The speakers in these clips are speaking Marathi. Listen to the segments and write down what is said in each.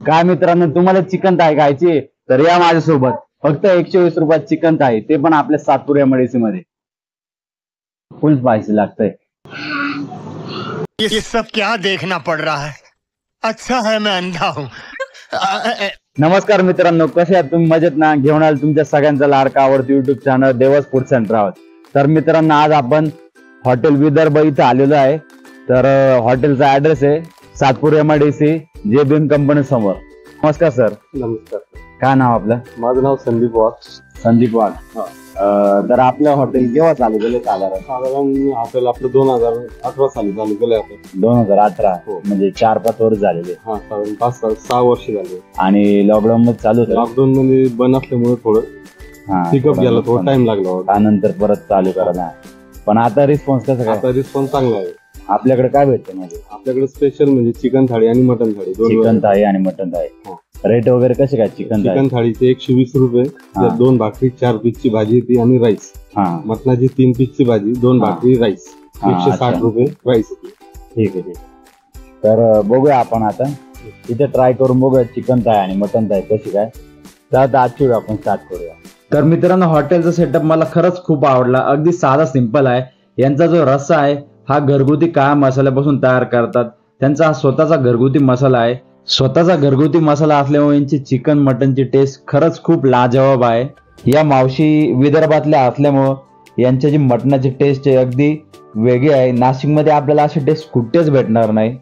काय मित्रांनो, तुम्हाला चिकन थाळी खायची तर या माझ्यासोबत. फक्त 120 रुपयात चिकन थाळी, ते पण आपल्या सातपुर MIDC मध्ये. फुल स्पायसी लागतंय. ये सब क्या देखना पड़ रहा है? अच्छा है मैं अंधा हूँ. नमस्कार मित्रांनो, कसे आहात तुम्ही? मजेत ना? घेऊन आलो तुमच्या सगळ्यांचा लाडका आवडतं युट्यूब चॅनल देवस फूड सेंटर आहोत. तर मित्रांनो, आज आपण हॉटेल विदर्भ इथं आलेलो आहे. तर हॉटेलचा ऍड्रेस आहे सातपुर MIDC जेबीन कंपनी समोर. नमस्कार सर. नमस्कार. काय नाव आपलं? माझं नाव संदीप वाघ. संदीप वाघ. तर आपलं हॉटेल केव्हा चालू केलं? साधारण हॉटेल आपलं 2018 साली चालू केलं आपण. 2018. हो. म्हणजे 4-5 वर्ष झालेले. हा, साधारण 5-6 वर्ष झाले. आणि लॉकडाऊन मध्ये चालू होतं. लॉकडाऊन मध्ये बंद असल्यामुळे थोडं पिकअप घ्यायला थोडा टाइम लागला होता. त्यानंतर परत चालू करायला. पण आता रिस्पॉन्स कसा काय? आता रिस्पॉन्स चांगला आहे. आपल्याकडे काय भेटतं? म्हणजे आपल्याकडे स्पेशल म्हणजे चिकन थाळी आणि मटन थाळी चिकन थाळी आणि मटन थाळी. हो. रेट वगैरे कसे काय? चिकन थाळीचे 120 रुपये. त्यात 2 भाकरी, 4 पीसची भाजी येते आणि राईस. मटणाची 3 पीसची भाजी, 2 भाकरी, राईस. 160 रुपये राईस येते. ठीक आहे. तर बघूया आपण आता इथे ट्राय करून बघूया चिकन थाळी आणि मटन थाळी कशी काय. तर आता आजची आपण स्टार्ट करूया. तर मित्रांनो, हॉटेलचा सेटअप मला खरंच खूप आवडला. अगदी साधा सिंपल आहे. यांचा जो रस्सा आहे हा घरगुती काळ्या मसाल्यापासून तयार करतात. त्यांचा हा स्वतःचा घरगुती मसाला आहे. स्वतःचा घरगुती मसाला असल्यामुळे यांची चिकन मटनची टेस्ट खरंच खूप लाजवाब आहे. या मावशी विदर्भातल्या असल्यामुळं यांच्या जी मटणाची टेस्ट आहे अगदी वेगळी आहे. नाशिकमध्ये आपल्याला अशी टेस्ट कुठेच भेटणार नाही.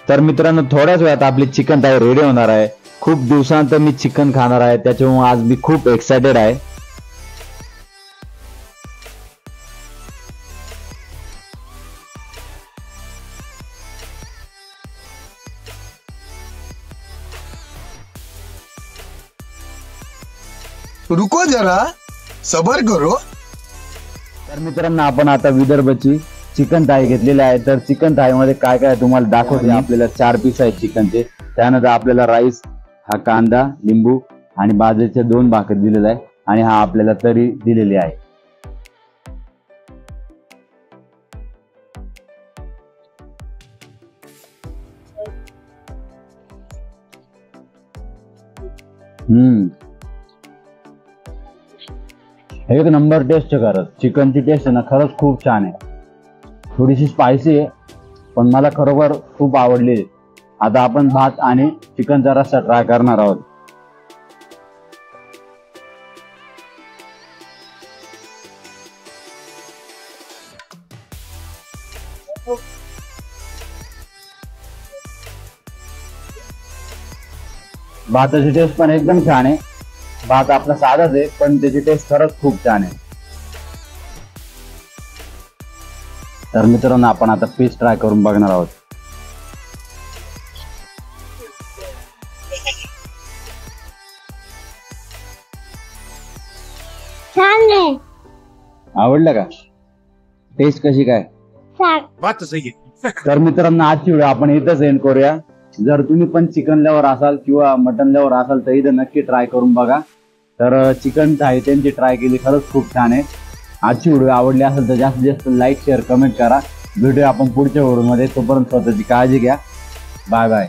तर मित्रांनो, थोड्याच वेळात आपली चिकन थाळी रेडी होणार आहे. खूप दिवसानंतर मी चिकन खाणार आहे, त्याच्यामुळे आज मी खूप एक्सायटेड आहे. रुको जरा, सबर करो. तर मित्रांनो, आपण आता विदर्भची चिकन थाळी घेतलेली आहे. तर चिकन थाळीमध्ये काय काय तुम्हाला दाखवते. आपल्याला 4 पीस आहेत चिकनचे. त्यानंतर आपल्याला राईस, हा कांदा, लिंबू आणि बाजरीचे 2 भाकरी दिलेला आहे. आणि हा आपल्याला तरी दिलेली आहे. एक नंबर टेस्ट आहे खरंच. चिकनची टेस्ट आहे ना, खरंच खूप छान आहे. थोडीशी स्पायसी आहे, पण मला खरोखर खूप आवडली. आता आपण भात आणि चिकनचा रस्सा ट्राय करणार आहोत. भाताची टेस्ट पण एकदम छान आहे. भात आपला साधाच आहे, पण त्याची टेस्ट खरंच खूप छान आहे. तर मित्रांनो, आपण आता पीस ट्राय करून बघणार आहोत. छान आहे. आवडलं का? टेस्ट कशी काय? बात तो सही है. तर मित्रांनो, आजची व्हिडिओ आपण इथंच एंड करूया. जर तुम्ही पण चिकन लवर असाल किंवा मटन लवर असाल तर इथं नक्की ट्राय करून बघा. तर चिकन थाळी त्यांची ट्राय केली, खरंच खूप छान आहे. आजची व्हिडिओ आवडली असेल तर जास्तीत जास्त लाईक, शेअर, कमेंट करा. भेटूया आपण पुढच्या व्हिडिओमध्ये. तोपर्यंत स्वतःची काळजी घ्या. Bye bye.